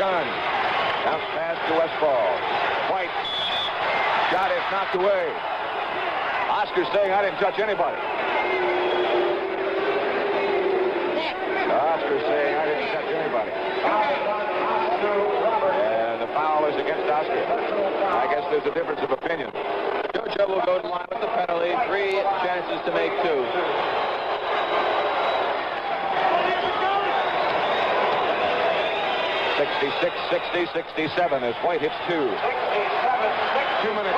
John. Bounce pass to Westfall. White. Shot is knocked away. Oscar saying, I didn't touch anybody. Oscar saying, I didn't touch anybody. And the foul is against Oscar. I guess there's a difference of opinion. JoJo will go to line with the penalty. 3 chances to make 2. (66-60-67) as White hits 2. 2 minutes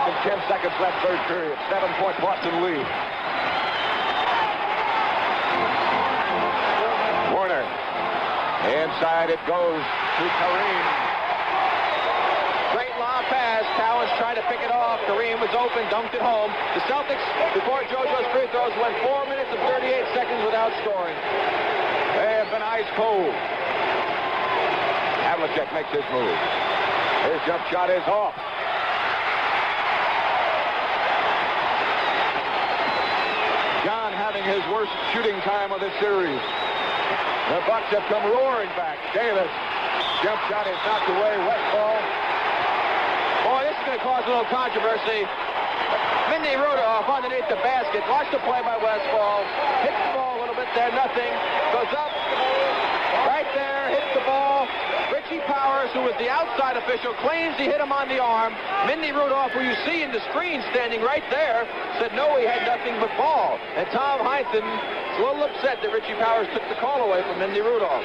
and 10 seconds left, third period. 7-point Boston lead. Warner. Inside it goes to Kareem. Great lob pass. Cowens trying to pick it off. Kareem was open, dunked it home. The Celtics, before JoJo's free throws, went 4 minutes and 38 seconds without scoring. They have been ice cold. Havlicek makes his move. His jump shot is off. John having his worst shooting time of this series. The Bucks have come roaring back. Davis. Jump shot is knocked away. Westfall. Boy, this is going to cause a little controversy. Mindy Rudolph underneath the basket. Watch the play by Westfall. Hits the ball a little bit there. Nothing. Goes up. Right there. Hits the ball. Richie Powers, who was the outside official, claims he hit him on the arm. Mindy Rudolph, who you see in the screen standing right there, said no, he had nothing but ball. And Tom Heinsohn is a little upset that Richie Powers took the call away from Mindy Rudolph.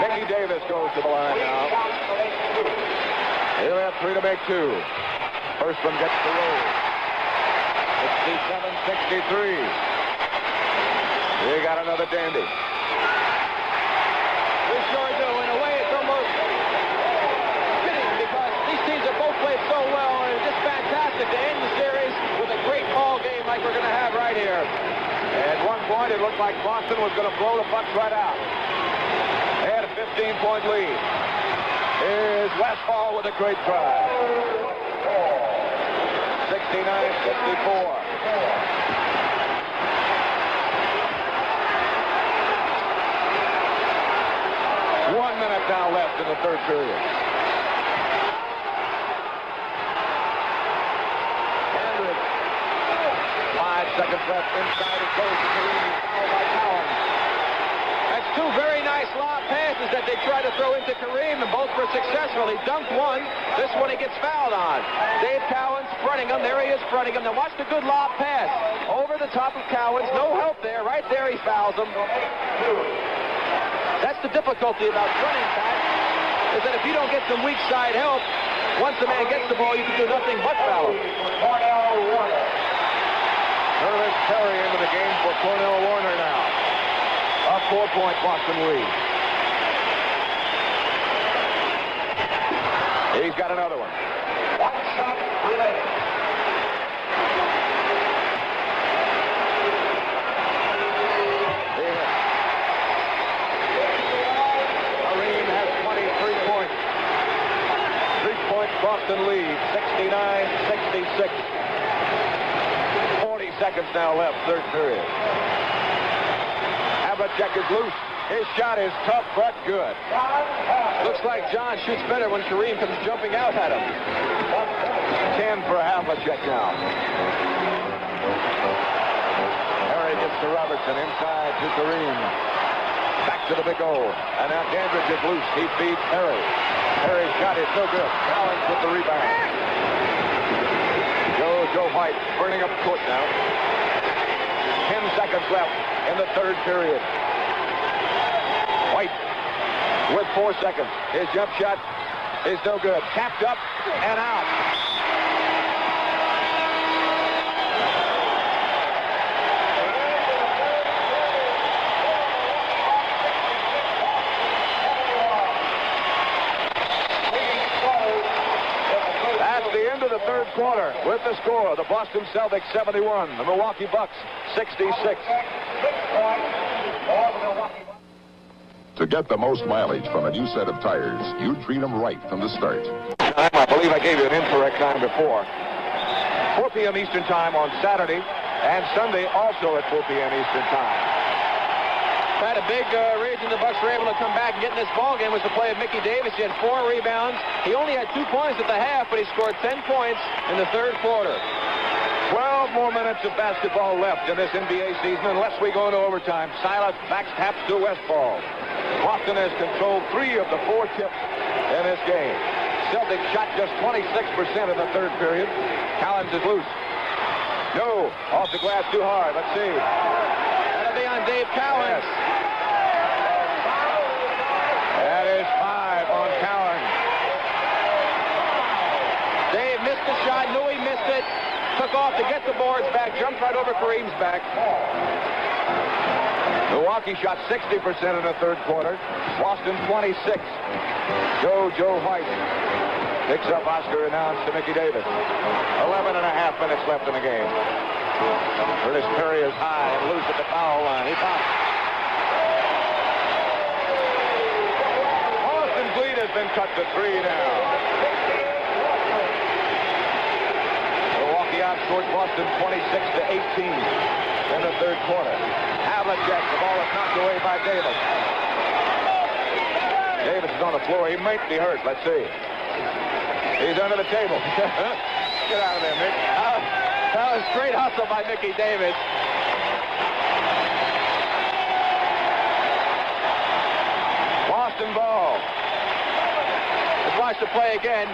Mickey Davis goes to the line now. He'll have 3 to make 2. First one gets the roll. 67-63. They got another dandy. We sure do. In a way, it's almost fitting because these teams have both played so well, and it's just fantastic to end the series with a great ball game like we're going to have right here. At one point, it looked like Boston was going to blow the Bucks right out. They had a 15-point lead. Here's Westfall with a great try. 69-64. 1 minute now left in the third period. Andrews. 5 seconds left. Inside it goes to Kareem. Fouled by Cowens. That's 2 very nice lob passes that they tried to throw into Kareem, and both were successful. He dunked one. This one he gets fouled on. Dave Cowens fronting him. There he is fronting him. Now watch the good lob pass. Over the top of Cowens. No help there. Right there he fouls him. That's the difficulty about running back, is that if you don't get some weak side help, once the man gets the ball, you can do nothing but foul him. Curtis Perry into the game for Cornell Warner now. A 4-point Boston lead. He's got another one. One shot remaining. Boston lead, 69-66. 40 seconds now left, third period. Havlicek is loose. His shot is tough, but good. Looks like John shoots better when Kareem comes jumping out at him. 10 for Havlicek now. Harry gets to Robertson, inside to Kareem. Back to the big O. And now Dandridge is loose. He feeds Perry. Perry's shot is so good. Cowens with the rebound. Joe White burning up court now. 10 seconds left in the third period. White with 4 seconds. His jump shot is no good. Tapped up and out. The third quarter with the score, the Boston Celtics 71, the Milwaukee Bucks 66. To get the most mileage from a new set of tires, you treat them right from the start. I believe I gave you an incorrect time before. 4 p.m. Eastern time on Saturday and Sunday also at 4 p.m. Eastern time. Had a big reason the Bucks were able to come back and get in this ball game was the play of Mickey Davis. He had 4 rebounds. He only had 2 points at the half, but he scored 10 points in the third quarter. 12 more minutes of basketball left in this NBA season unless we go into overtime. Silas backtaps to Westfall. Boston has controlled 3 of the 4 tips in this game. Celtics shot just 26% in the third period. Collins is loose. No, off the glass too hard. Let's see. That'll be on Dave Collins. Yes. That is 5 on Collins. Dave missed the shot, knew he missed it, took off to get the boards back, jumped right over Kareem's back. Milwaukee shot 60% in the third quarter. Boston 26. Joe White picks up Oscar announced to Mickey Davis. 11 and a half minutes left in the game. Curtis Perry is high and loose at the foul line. He bounced. Boston's lead has been cut to 3 now. Milwaukee outscored Boston 26-18 in the third quarter. Havlicek, the ball is knocked away by Davis. Davis is on the floor. He might be hurt. Let's see. He's under the table. Get out of there, Mick. That was great hustle by Mickey Davis. Boston ball. Let's watch the play again.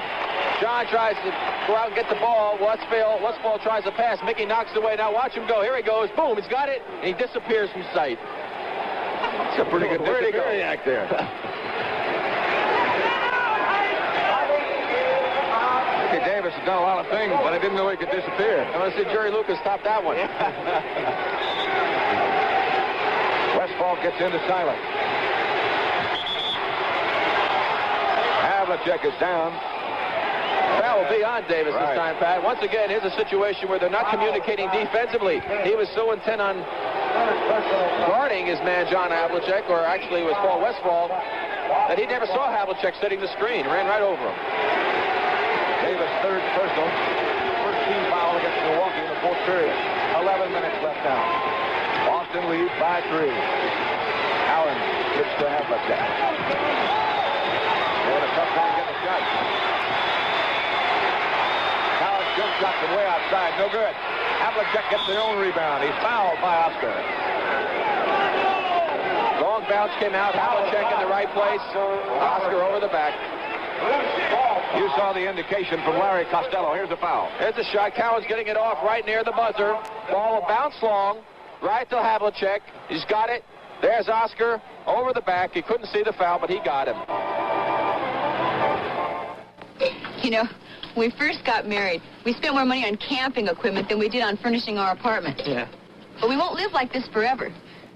John tries to go out and get the ball. Westfall tries to pass. Mickey knocks it away. Now watch him go. Here he goes. Boom, he's got it. And he disappears from sight. It's a pretty good disappearing act there. Mickey Davis has done a lot of things, but I didn't know he could disappear. I want to see Jerry Lucas stop that one. Westfall gets into silence. Havlicek is down. That will be on Davis this time, Pat. Once again, here's a situation where they're not communicating defensively. He was so intent on guarding his man, John Havlicek, or actually it was Paul Westfall, that he never saw Havlicek setting the screen. Ran right over him. Davis, third personal. First team foul against Milwaukee in the fourth period. 11 minutes left now. Boston leads by 3. Allen gets to Havlicek. Having a tough time getting a shot. Jump shot from way outside, no good. Havlicek gets their own rebound. He's fouled by Oscar. Long bounce came out. Havlicek in the right place. Oscar over the back. You saw the indication from Larry Costello. Here's a foul. There's a shot. Cowan's getting it off right near the buzzer. Ball will bounce long. Right to Havlicek. He's got it. There's Oscar over the back. He couldn't see the foul, but he got him. You know, when we first got married, we spent more money on camping equipment than we did on furnishing our apartment. Yeah. But we won't live like this forever.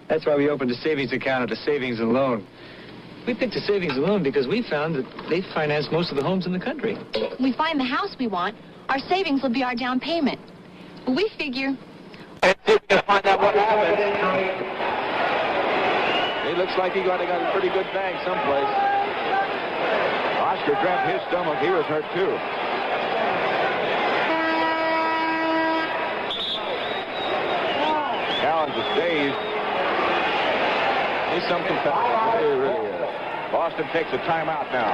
That's why we opened a savings account at a savings and loan. We picked a savings and loan because we found that they finance most of the homes in the country. When we find the house we want, our savings will be our down payment. But we figure... Let's see if we can find out what happened. He looks like he got a pretty good bang someplace. Oscar grabbed his stomach. He was hurt, too. Collins is dazed. He's some competitor. He really is. Boston takes a timeout now.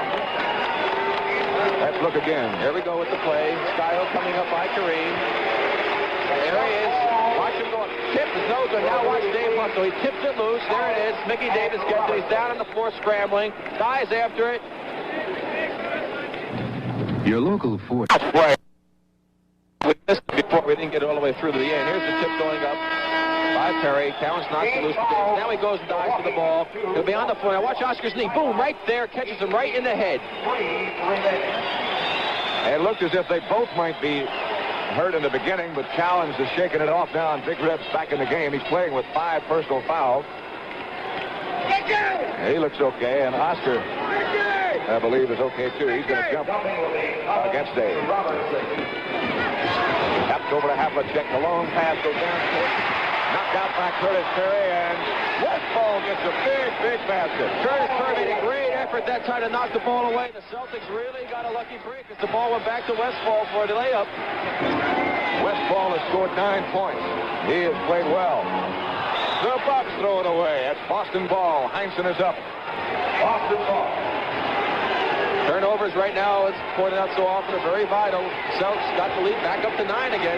Let's look again. Here we go with the play. Style coming up by Kareem. There he is. Watch him go. Tip his nose, and now watch Dave Hustle. He tips it loose. There it is. Mickey Davis gets it. He's down on the floor scrambling. Dies after it. Your local Ford. Play. We missed it before. We didn't get all the way through to the end. Here's the tip going up by Perry. Cowan's knocks it loose. Now he goes and dives to the ball. He'll be on the floor. Now watch Oscar's knee. Boom, right there. Catches him right in the head. It looked as if they both might be hurt in the beginning, but Collins is shaking it off now, and Big Red's back in the game. He's playing with 5 personal fouls. He looks okay, and Oscar, I believe, is okay, too. He's going to jump against Dave. Tapped over to Havlicek. The long pass goes down. Knocked out by Curtis Perry, and Westfall gets a big basket. Curtis Perry made a great effort that time to knock the ball away. The Celtics really got a lucky break as the ball went back to Westfall for the layup. Westfall has scored 9 points. He has played well. The Bucks throw it away. That's Boston ball. Heinsohn is up. Boston ball. Turnovers right now, it's pointed out so often, are very vital. Celtics got the lead back up to 9 again.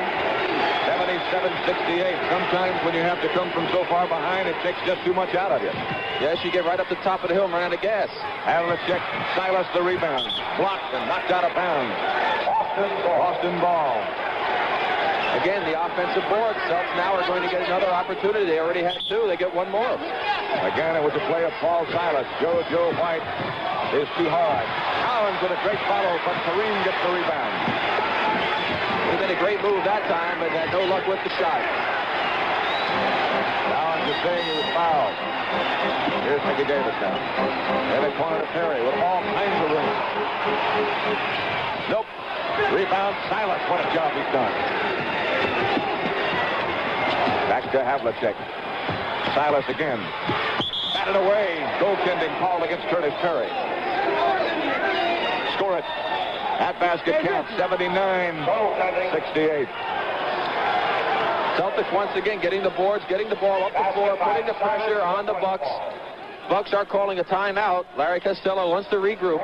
77-68. Sometimes when you have to come from so far behind, it takes just too much out of you. Yes, you get right up the top of the hill and run out of gas. Havlicek, Silas the rebound. Blocked and knocked out of bounds. Boston ball. Again, the offensive board. Celtics now are going to get another opportunity. They already had 2. They get 1 more. Again, it was a play of Paul Silas. Joe White is too hard. Collins with a great follow, but Kareem gets the rebound. He made a great move that time, but had no luck with the shot. Collins is saying he was fouled. Here's Mickey Davis now. In the corner to Perry with all kinds of room. Nope. Rebound, Silas. What a job he's done. Back to Havlicek. Silas again. Batted away. Goaltending called against Curtis Perry. Score it. That basket count, 79-68. Celtics once again getting the boards, getting the ball up the floor, putting the pressure on the Bucks. Bucks are calling a timeout. Larry Costello wants to regroup.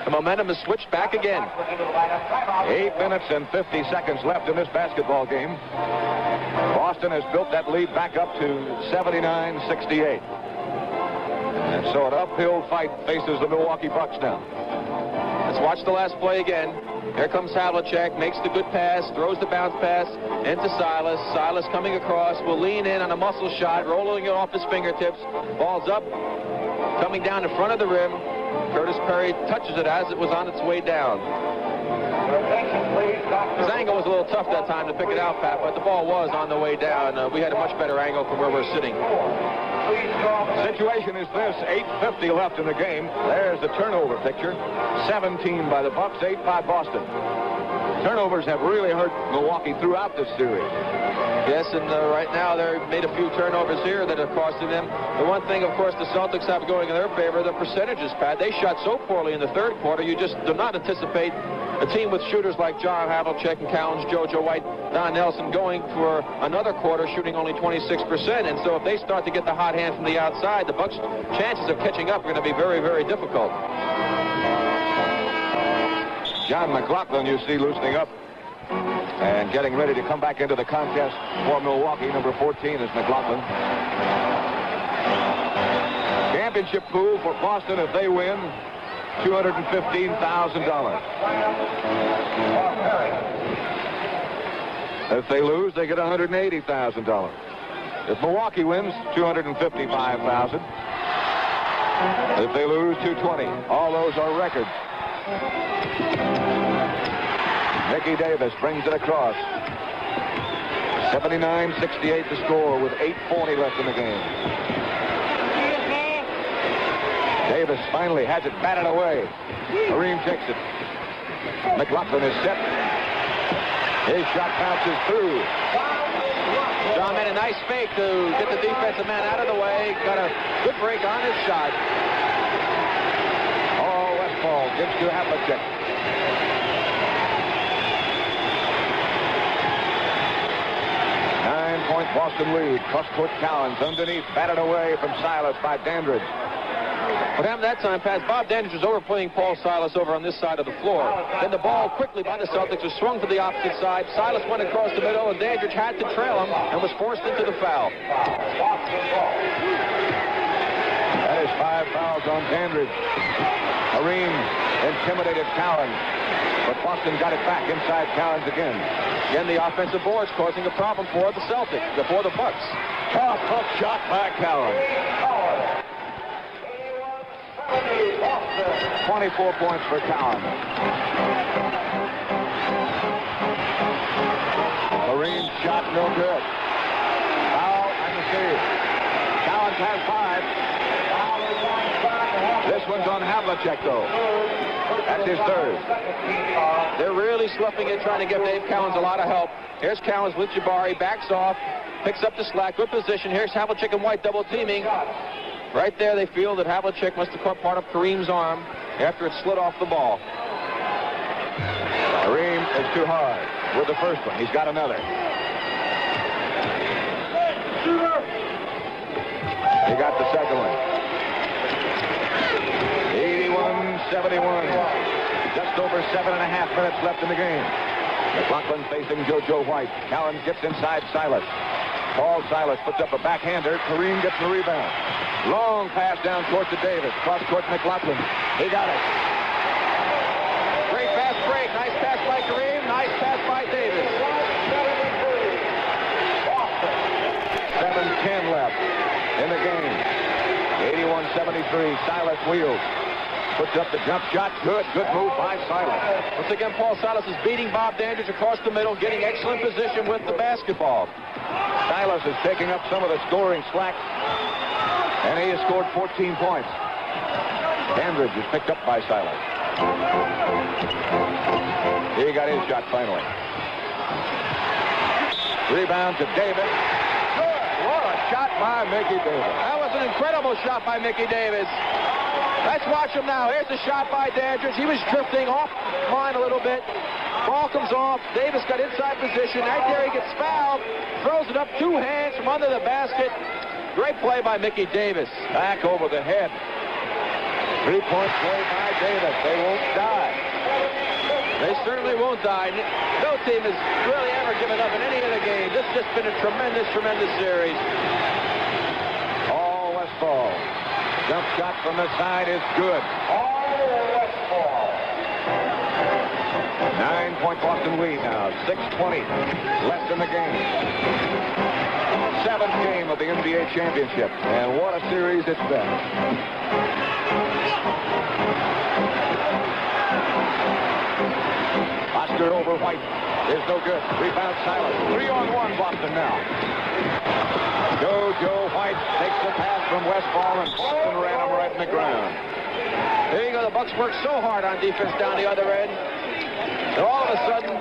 The momentum is switched back again. 8 minutes and 50 seconds left in this basketball game. Boston has built that lead back up to 79-68. And so an uphill fight faces the Milwaukee Bucks now. Let's watch the last play again. Here comes Havlicek, makes the good pass, throws the bounce pass into Silas. Silas coming across, will lean in on a muscle shot, rolling it off his fingertips. Ball's up, coming down in front of the rim. Curtis Perry touches it as it was on its way down. His angle was a little tough that time to pick it out, Pat, but the ball was on the way down. We had a much better angle from where we're sitting. Situation is this, 8:50 left in the game. There's the turnover picture. 17 by the Bucks, 8 by Boston. Turnovers have really hurt Milwaukee throughout this series. Yes, and right now they've made a few turnovers here that are costing them. The one thing, of course, the Celtics have going in their favor, the percentages, Pat. They shot so poorly in the third quarter, you just do not anticipate a team with shooters like John Havlicek and Collins, Joe White, Don Nelson going for another quarter shooting only 26%. And so if they start to get the hot hand from the outside, the Bucks' chances of catching up are going to be very, very difficult. John McLaughlin, you see, loosening up and getting ready to come back into the contest for Milwaukee. Number 14 is McLaughlin. Championship pool for Boston if they win, $215,000. If they lose, they get $180,000. If Milwaukee wins, $255,000. If they lose, $220,000. All those are records. Mickey Davis brings it across. 79-68 the score with 8:40 left in the game. Davis finally has it batted away. Kareem takes it. McLaughlin is set. His shot bounces through. John made a nice fake to get the defensive man out of the way. Got a good break on his shot. Oh, Westfall gives to Havlicek. Nine-point Boston lead. Cross-court Collins underneath, batted away from Silas by Dandridge. What happened that time, Pat, Bob Dandridge was overplaying Paul Silas over on this side of the floor. Then the ball quickly by the Celtics was swung to the opposite side. Silas went across the middle, and Dandridge had to trail him and was forced into the foul. That is 5 fouls on Dandridge. Kareem intimidated Collins, but Boston got it back inside Collins again. Again, the offensive boards causing a problem for the Celtics, for the Bucks. Tough shot by Collins. 24 points for Collins. Kareem's shot no good. Foul and the save. Collins has 5. This one's on Havlicek, though. That's his third. They're really sloughing it, trying to give Dave Collins a lot of help. Here's Collins with Jabari, backs off, picks up the slack, good position. Here's Havlicek and White double teaming. Right there, they feel that Havlicek must have caught part of Kareem's arm after it slid off the ball. Kareem is too hard with the first one. He's got another. Just over 7.5 minutes left in the game. McLaughlin facing JoJo White. Callens gets inside Silas. Paul Silas puts up a backhander. Kareem gets the rebound. Long pass down court to Davis. Cross court McLaughlin. He got it. Great fast break. Nice pass by Kareem. Nice pass by Davis. 7:10 left in the game. 81-73. Silas wheels. Puts up the jump shot. Good move by Silas. Once again, Paul Silas is beating Bob Dandridge across the middle, getting excellent position with the basketball. Silas is taking up some of the scoring slack, and he has scored 14 points. Dandridge is picked up by Silas. He got his shot finally. Rebound to Davis. Good. What a shot by Mickey Davis. That was an incredible shot by Mickey Davis. Let's watch him now. Here's the shot by Dandridge. He was drifting off line a little bit. Ball comes off. Davis got inside position. Right there he gets fouled. Throws it up 2 hands from under the basket. Great play by Mickey Davis. Back over the head. 3-point play by Davis. They won't die. They certainly won't die. No team has really ever given up in any other game. This has just been a tremendous, tremendous series. All Westfall. Jump shot from the side is good. All Westfall. 9-point Boston lead now. 6:20 left in the game. 7th game of the NBA championship. And what a series it's been. Oscar over White is no good. Rebound Silas. 3-on-1 Boston now. JoJo White takes the pass from Westfall, and Boston ran him right in the ground. There you go. The Bucks worked so hard on defense down the other end. And all of a sudden,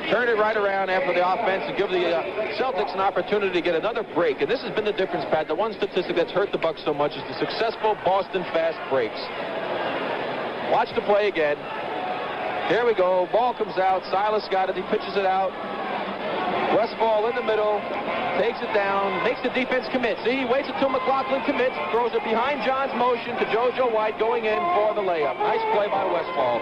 turned it right around after the offense and give the Celtics an opportunity to get another break. And this has been the difference, Pat. The one statistic that's hurt the Bucks so much is the successful Boston fast breaks. Watch the play again. Here we go. Ball comes out. Silas got it. He pitches it out. Westfall in the middle. Takes it down. Makes the defense commit. See, he waits until McLaughlin commits. Throws it behind John's motion to JoJo White going in for the layup. Nice play by Westfall.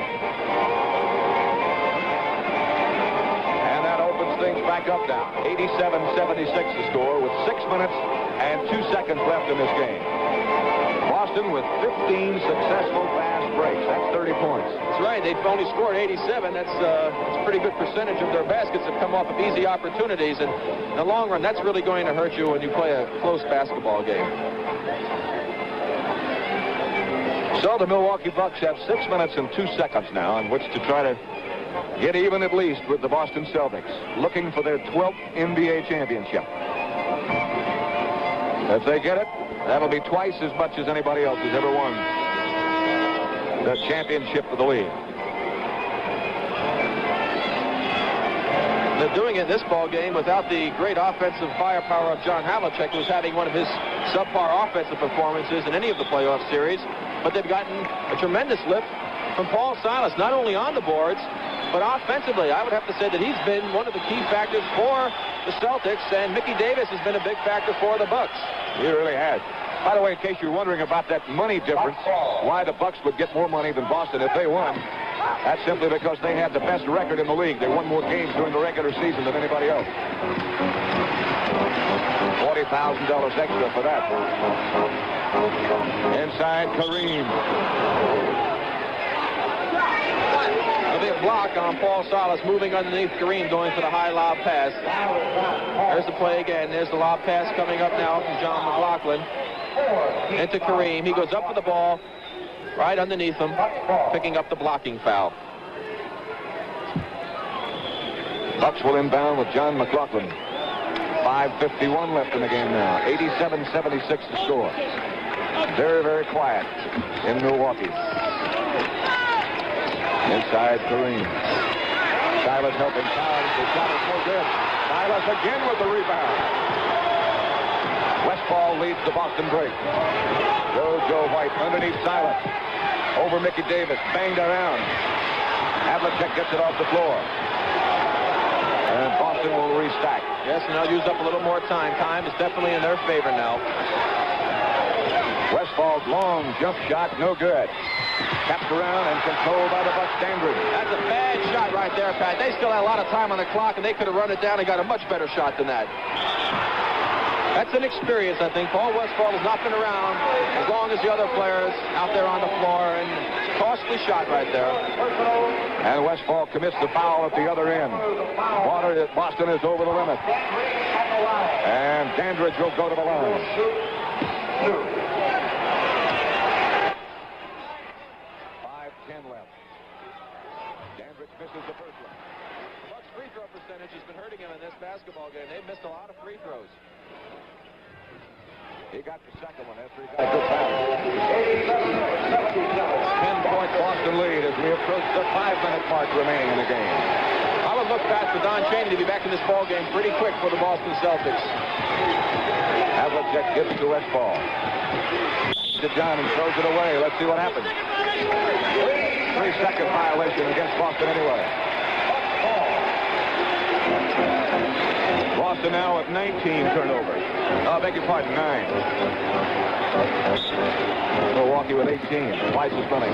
And that opens things back up now. 87-76 the score with 6 minutes and 2 seconds left in this game. Boston with 15 successful fast breaks. That's 30 points. That's right. They've only scored 87. That's a pretty good percentage of their baskets have come off of easy opportunities. And in the long run, that's really going to hurt you when you play a close basketball game. So the Milwaukee Bucks have 6 minutes and 2 seconds now in which to try to get even at least with the Boston Celtics, looking for their 12th NBA championship. If they get it, that'll be twice as much as anybody else has ever won the championship of the league. They're doing it in this ball game without the great offensive firepower of John Havlicek, who's having one of his subpar offensive performances in any of the playoff series. But they've gotten a tremendous lift from Paul Silas, not only on the boards, but offensively. I would have to say that he's been one of the key factors for the Celtics, and Mickey Davis has been a big factor for the Bucks. He really has. By the way, in case you're wondering about that money difference, why the Bucks would get more money than Boston if they won, that's simply because they had the best record in the league. They won more games during the regular season than anybody else. $40,000 extra for that. Inside Kareem. There'll be a block on Paul Silas moving underneath Kareem, going for the high lob pass. There's the play again. There's the lob pass coming up now from John McLaughlin. Into Kareem. He goes up for the ball right underneath him, picking up the blocking foul. Bucks will inbound with John McLaughlin. 5:51 left in the game now. 87-76 the score. Very, very quiet in Milwaukee. Inside Kareem. Silas helping Callens. The shot is no good. Silas again with the rebound. Westfall leads the Boston break. JoJo White underneath Silas. Over Mickey Davis. Banged around. Havlicek gets it off the floor. And Boston will restack. Yes, and they'll use up a little more time. Time is definitely in their favor now. Westfall's long jump shot, no good. Tapped around and controlled by the Bucks. Dandridge. That's a bad shot right there, Pat. They still had a lot of time on the clock, and they could have run it down and got a much better shot than that. That's an experience, I think. Paul Westphal has not been around as long as the other players out there on the floor, and it's a costly shot right there. And Westphal commits the foul at the other end. Boston is over the limit. And Dandridge will go to the line. 5:10 left. Dandridge misses the first one. The Bucks' free throw percentage has been hurting him in this basketball game. They've missed a lot of free throws. He got the second one after he got a good foul. 10-point Boston lead as we approach the 5-minute mark remaining in the game. I would look past for Don Chaney to be back in this ball game pretty quick for the Boston Celtics. Havlicek gives to Westphal. To John and throws it away. Let's see what happens. 3-second violation against Boston anyway. Boston now at 19 turnovers. I beg your pardon, 9. Milwaukee with 18, twice as many.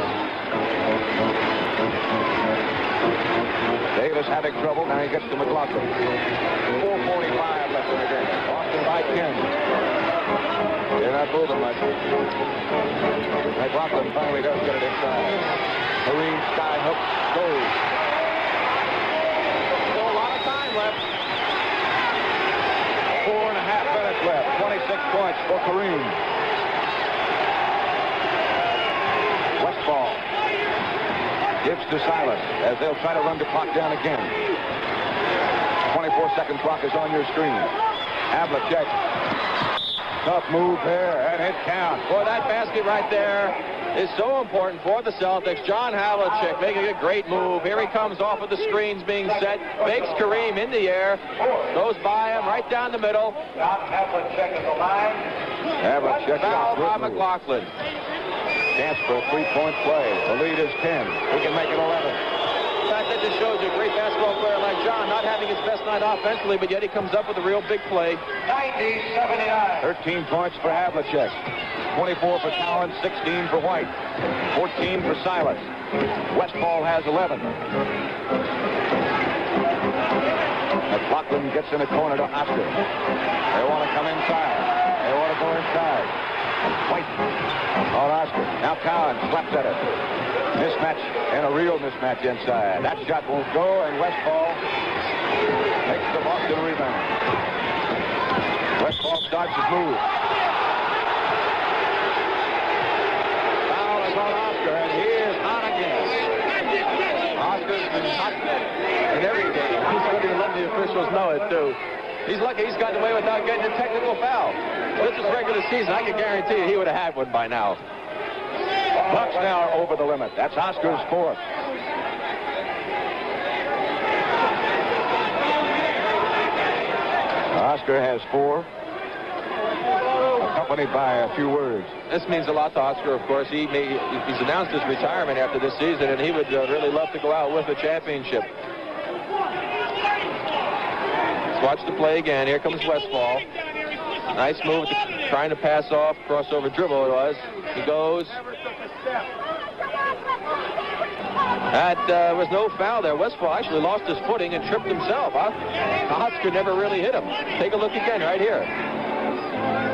Davis having trouble. Now he gets to McLaughlin. 4:45 left in the game. Boston by 10. They're not moving much. McLaughlin finally does get it inside. Marine sky hook goes. Still a lot of time left. 4.5 minutes left. 26 points for Kareem. Westphal gives to Silas as they'll try to run the clock down again. 24-second clock is on your screen. Havlicek. Tough move there, and it counts. Boy, that basket right there is so important for the Celtics. John Havlicek making a great move. Here he comes off of the screens being set. Fakes Kareem in the air. Goes by him right down the middle. Havlicek Foul by McLaughlin. Chance for a 3-point play. The lead is 10. He can make it 11. In fact, that just shows you a great basketball player like John not having his best night offensively, but yet he comes up with a real big play. 13 points for Havlicek. 24 for Collins, 16 for White. 14 for Silas. Westphal has 11. McLaughlin gets in the corner to Oscar. They want to come inside. They want to go inside. White on Oscar. Now Collins slaps at it. Mismatch, and a real mismatch inside. That shot won't go, and Westphal makes the Boston rebound. Westphal starts his move. Foul is on Oscar, and he is on again. Oscar's been hot in every game. He's going to let the officials know it, too. He's lucky he's gotten away without getting a technical foul. This is regular season. I can guarantee you he would have had one by now. Bucks now are over the limit. That's Oscar's 4th. Oscar has 4, accompanied by a few words. This means a lot to Oscar, of course. He's announced his retirement after this season, and he would really love to go out with a championship. Let's watch the play again. Here comes Westphal. Nice move, trying to pass off, crossover dribble it was. He goes. That was no foul there. Westphal actually lost his footing and tripped himself. Oscar never really hit him. Take a look again right here.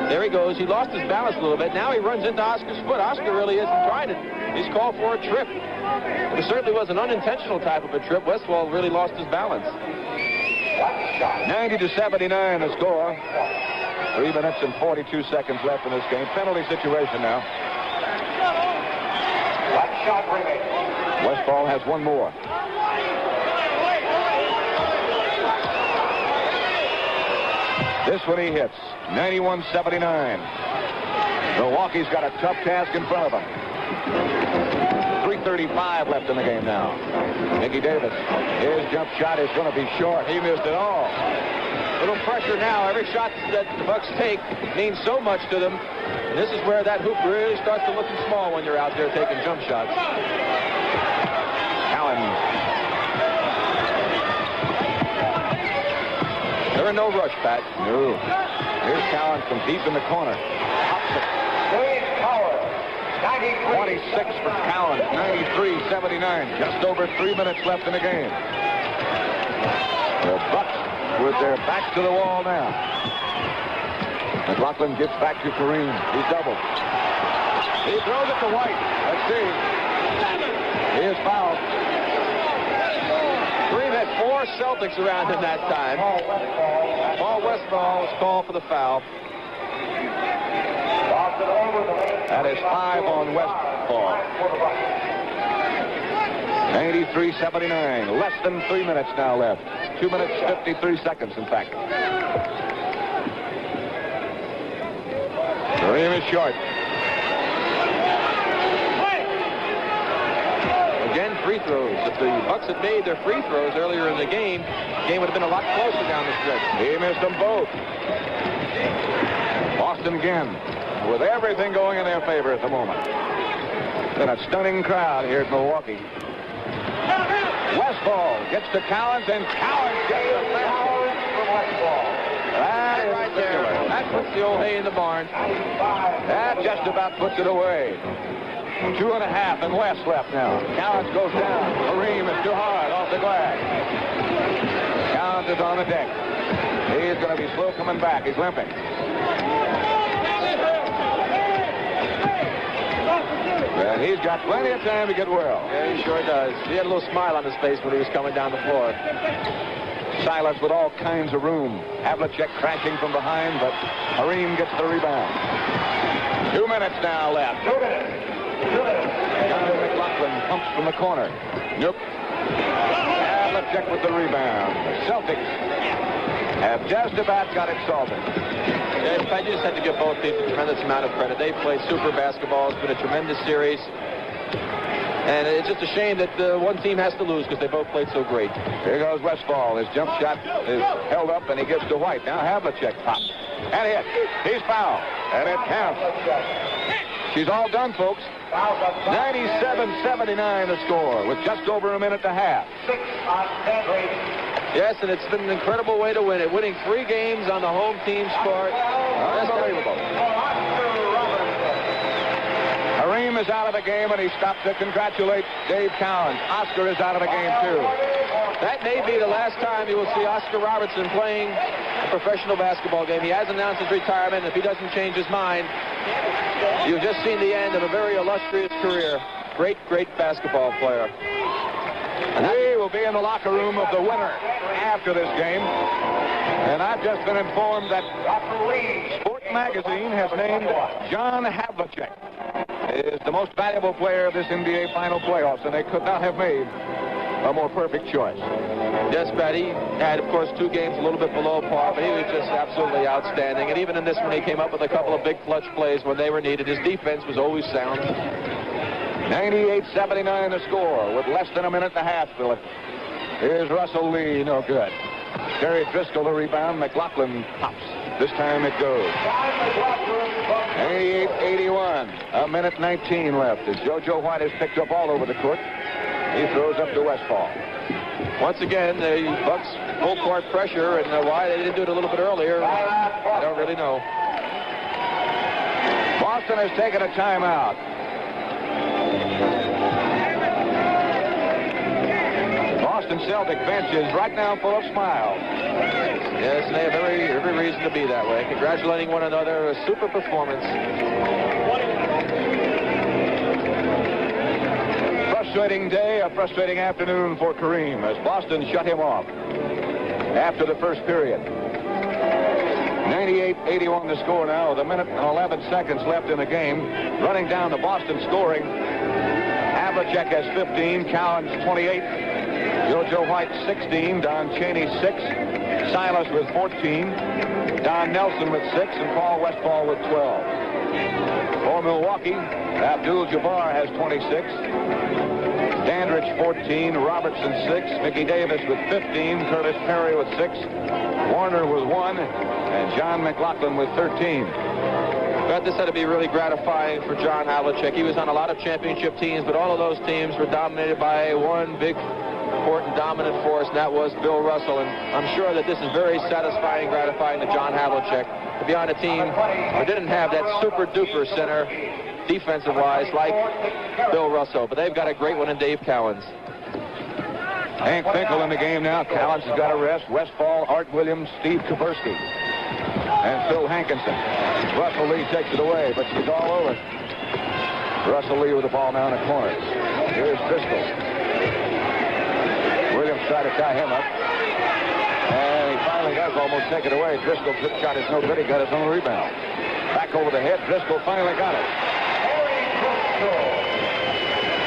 There he goes. He lost his balance a little bit. Now he runs into Oscar's foot. Oscar really isn't trying to. He's called for a trip. It certainly was an unintentional type of a trip. Westphal really lost his balance. 90-79 the score. 3 minutes and 42 seconds left in this game. Penalty situation now. Westphal has one more. This one he hits. 91-79. Milwaukee's got a tough task in front of them. 3:35 left in the game now. Mickey Davis. His jump shot is going to be short. He missed it all. Little pressure now. Every shot that the Bucks take means so much to them. And this is where that hoop really starts to look small when you're out there taking jump shots. Allen. They're in no rush, Pat. No. Here's Collins from deep in the corner. 26 for Cowan, 93-79. Just over 3 minutes left in the game. The Bucks with their backs to the wall now. McLaughlin gets back to Kareem. He's doubled. He throws it to White. Let's see. He is fouled. Kareem had 4 Celtics around him that time. Paul Westphal was called for the foul. That is 5 on Westphal. 93-79. Less than 3 minutes now left. 2 minutes, 53 seconds, in fact. Kareem is short. Again, free throws. If the Bucks had made their free throws earlier in the game would have been a lot closer down the stretch. He missed them both. Boston again, with everything going in their favor at the moment. Been a stunning crowd here at Milwaukee. Westphal gets to Collins, and Collins gets the basket from Westphal. That is right there. That puts the old hay in the barn. That just about puts it away. 2.5 and less left now. Collins goes down. Kareem is too hard off the glass. Collins is on the deck. He's going to be slow coming back. He's limping. And he's got plenty of time to get well. Yeah, he sure does. He had a little smile on his face when he was coming down the floor. Silas with all kinds of room. Havlicek crashing from behind, but Kareem gets the rebound. 2 minutes now left. 2 minutes. John McLaughlin pumps from the corner. Nope. Havlicek with the rebound. The Celtics have just about got it solved. Yeah, I just had to give both teams a tremendous amount of credit. They played super basketball. It's been a tremendous series. And it's just a shame that one team has to lose because they both played so great. Here goes Westphal. His jump shot is held up, and he gets to White. Now Havlicek pops. And hit. He's fouled. And it counts. She's all done, folks. 97-79 the score with just over a minute and a half. 6 on 10 rating. Yes, and it's been an incredible way to win it. Winning 3 games on the home team's part. Unbelievable. Kareem is out of the game, and he stopped to congratulate Dave Collins. Oscar is out of the game, too. That may be the last time you will see Oscar Robertson playing a professional basketball game. He has announced his retirement. If he doesn't change his mind, you've just seen the end of a very illustrious career. Great, great basketball player. And he will be in the locker room of the winner after this game. And I've just been informed that Sport Magazine has named John Havlicek is the most valuable player of this NBA final playoffs, and they could not have made a more perfect choice. Yes, Pat, he had, of course, 2 games a little bit below par, but he was just absolutely outstanding. And even in this one, he came up with a couple of big clutch plays when they were needed. His defense was always sound. 98-79 the score with less than a minute and a half, Philip. Here's Russell Lee, no good. Terry Driscoll the rebound. McLaughlin pops. This time it goes. 88-81. A minute 19 left as JoJo White is picked up all over the court. He throws up to Westphal. Once again, the Bucks full court pressure, and why they didn't do it a little bit earlier, I don't really know. Boston has taken a timeout. Boston Celtic bench is right now full of smiles. Yes, and they have every reason to be that way. Congratulating one another, a super performance. Frustrating day, a frustrating afternoon for Kareem as Boston shut him off after the first period. 98-81 the score now with a minute and 11 seconds left in the game. Running down the Boston scoring. Havlicek has 15, Collins 28, JoJo White 16, Don Chaney 6, Silas with 14, Don Nelson with 6, and Paul Westphal with 12. For Milwaukee, Abdul-Jabbar has 26, Dandridge 14, Robertson 6, Mickey Davis with 15, Curtis Perry with 6, Warner with 1, and John McLaughlin with 13. But this had to be really gratifying for John Havlicek. He was on a lot of championship teams, but all of those teams were dominated by one big, important, dominant force, and that was Bill Russell. And I'm sure that this is very satisfying, gratifying to John Havlicek to be on a team that didn't have that super-duper center defensive-wise like Bill Russo, but they've got a great one in Dave Cowens. Hank Finkel in the game now. Cowens has got a rest. Westfall, Art Williams, Steve Kaburski, and Phil Hankinson. Russell Lee takes it away, but she's all over. Russell Lee with the ball now in the corner. Here's Driscoll. Williams tried to tie him up, and he finally does almost take it away. Driscoll's hip shot is no good. He got his own rebound. Back over the head. Driscoll finally got it.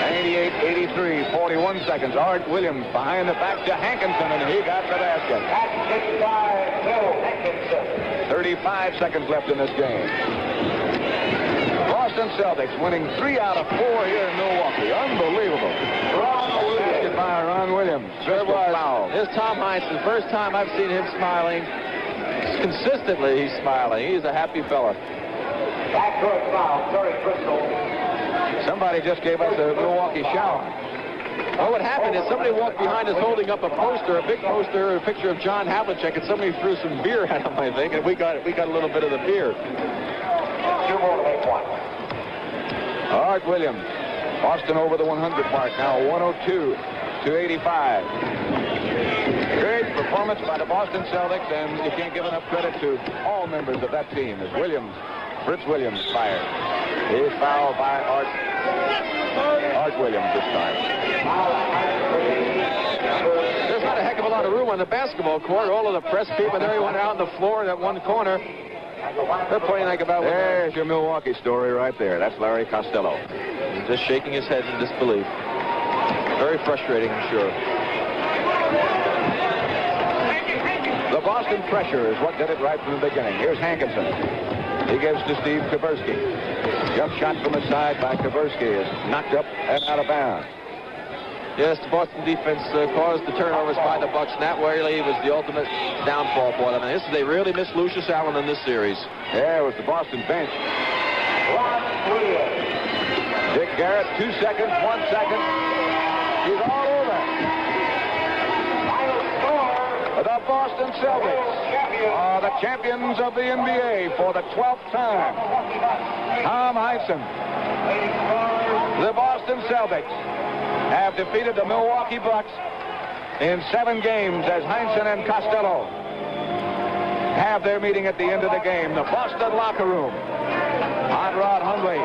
88-83, 41 seconds. Art Williams behind the back to Hankinson, and he got the basket. 35 seconds left in this game. Boston Celtics winning 3 out of 4 here in Milwaukee. Unbelievable. Basket by Ron Williams. Sure was. Foul. Here's Tom Heinsohn. First time I've seen him smiling. Consistently, he's smiling. He's a happy fella. Backdoor foul, Terry Driscoll. Somebody just gave us a Milwaukee shower. Well, what happened is somebody walked behind us holding up a poster, a big poster, a picture of John Havlicek, and somebody threw some beer at him, I think, and we got a little bit of the beer. 2 more to make 1. Art Williams. Boston over the 100 mark now, 102-85. Great performance by the Boston Celtics, and you can't give enough credit to all members of that team as Fritz Williams fired. He's fouled by Art Williams this time. There's not a heck of a lot of room on the basketball court. All of the press people and everyone out on the floor in that one corner. They're playing like about... There's your Milwaukee story right there. That's Larry Costello. He's just shaking his head in disbelief. Very frustrating, I'm sure. The Boston pressure is what did it right from the beginning. Here's Hankinson. He gives to Steve Kaburski. Jump shot from the side by Kaburski is knocked up and out of bounds. Yes, the Boston defense caused the turnovers by the Bucks. Nat Worley was the ultimate downfall for them. And they really missed Lucius Allen in this series. There was the Boston bench. Dick Garrett, 2 seconds, 1 second. He's all over. The Boston Celtics are the champions of the NBA for the 12th time. Tom Heinsohn. The Boston Celtics have defeated the Milwaukee Bucks in 7 games as Heinsohn and Costello have their meeting at the end of the game. The Boston locker room. Hot Rod Hundley